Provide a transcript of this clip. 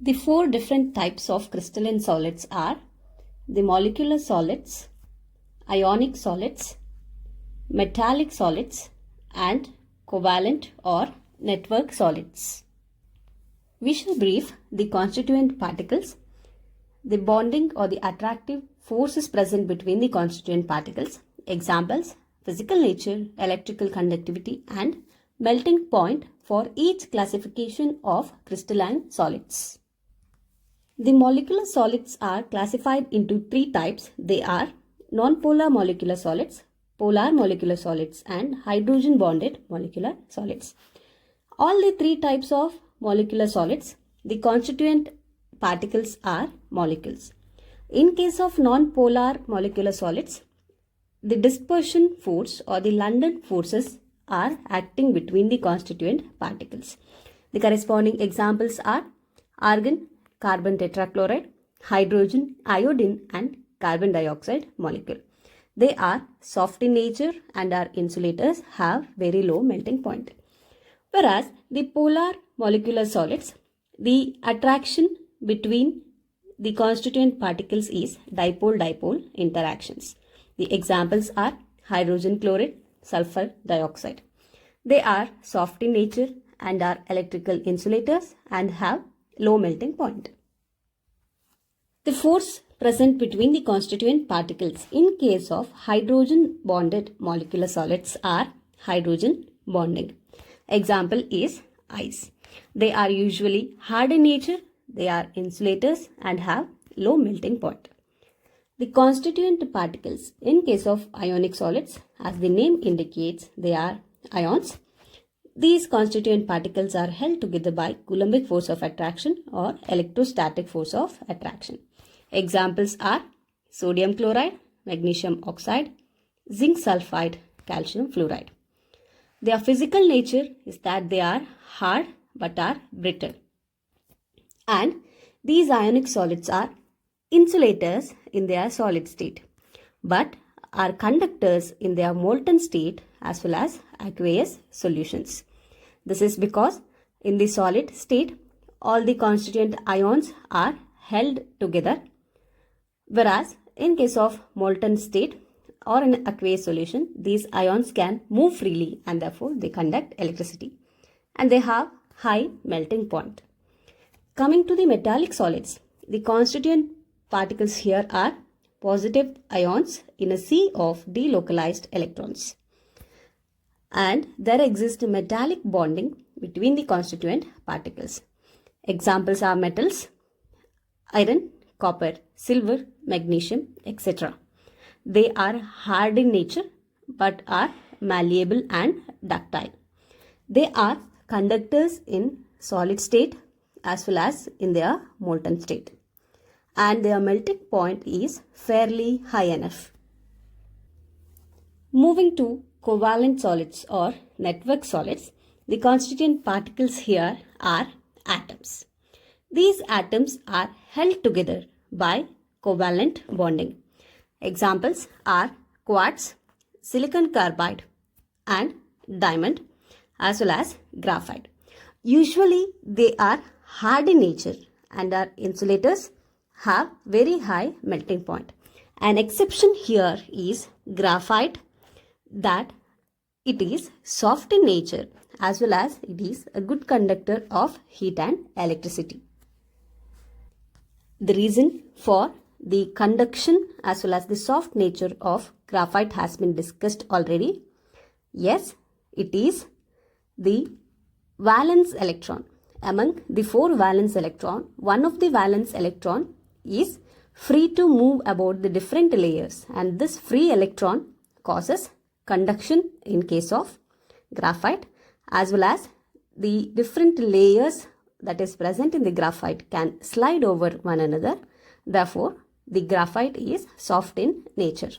The four different types of crystalline solids are the molecular solids, ionic solids, metallic solids, and covalent or network solids. We shall brief the constituent particles, the bonding or the attractive forces present between the constituent particles, examples, physical nature, electrical conductivity, and melting point for each classification of crystalline solids. The molecular solids are classified into three types. They are nonpolar molecular solids, polar molecular solids, and hydrogen bonded molecular solids. All the three types of molecular solids, the constituent particles are molecules. In case of non-polar molecular solids, the dispersion force or the London forces are acting between the constituent particles. The corresponding examples are argon, carbon tetrachloride, hydrogen, iodine, and carbon dioxide molecule. They are soft in nature and our insulators have very low melting point. Whereas the polar molecular solids, the attraction between the constituent particles is dipole-dipole interactions. The examples are hydrogen chloride, sulfur dioxide. They are soft in nature and are electrical insulators and have low melting point. The force present between the constituent particles in case of hydrogen bonded molecular solids are hydrogen bonding. Example is ice. They are usually hard in nature, they are insulators and have low melting point. The constituent particles in case of ionic solids, as the name indicates, they are ions. These constituent particles are held together by Coulombic force of attraction or electrostatic force of attraction. Examples are sodium chloride, magnesium oxide, zinc sulfide, calcium fluoride. Their physical nature is that they are hard but are brittle. And these ionic solids are insulators in their solid state but are conductors in their molten state as well as aqueous solutions. This is because in the solid state all the constituent ions are held together, whereas in case of molten state or in aqueous solution, these ions can move freely and therefore they conduct electricity and they have high melting point. Coming to the metallic solids, the constituent particles here are positive ions in a sea of delocalized electrons. And there exists metallic bonding between the constituent particles. Examples are metals, iron, copper, silver, magnesium, etc. They are hard in nature but are malleable and ductile. They are conductors in solid state as well as in their molten state. And their melting point is fairly high enough. Moving to covalent solids or network solids, the constituent particles here are atoms. These atoms are held together by covalent bonding. Examples are quartz, silicon carbide, and diamond as well as graphite. Usually they are hard in nature and are insulators, have very high melting point. An exception here is graphite, that it is soft in nature as well as it is a good conductor of heat and electricity. The reason for the conduction as well as the soft nature of graphite has been discussed already. Yes, it is the valence electron. Among the four valence electron, one of the valence electron is free to move about the different layers, and this free electron causes conduction in case of graphite, as well as the different layers that is present in the graphite can slide over one another. Therefore, the graphite is soft in nature.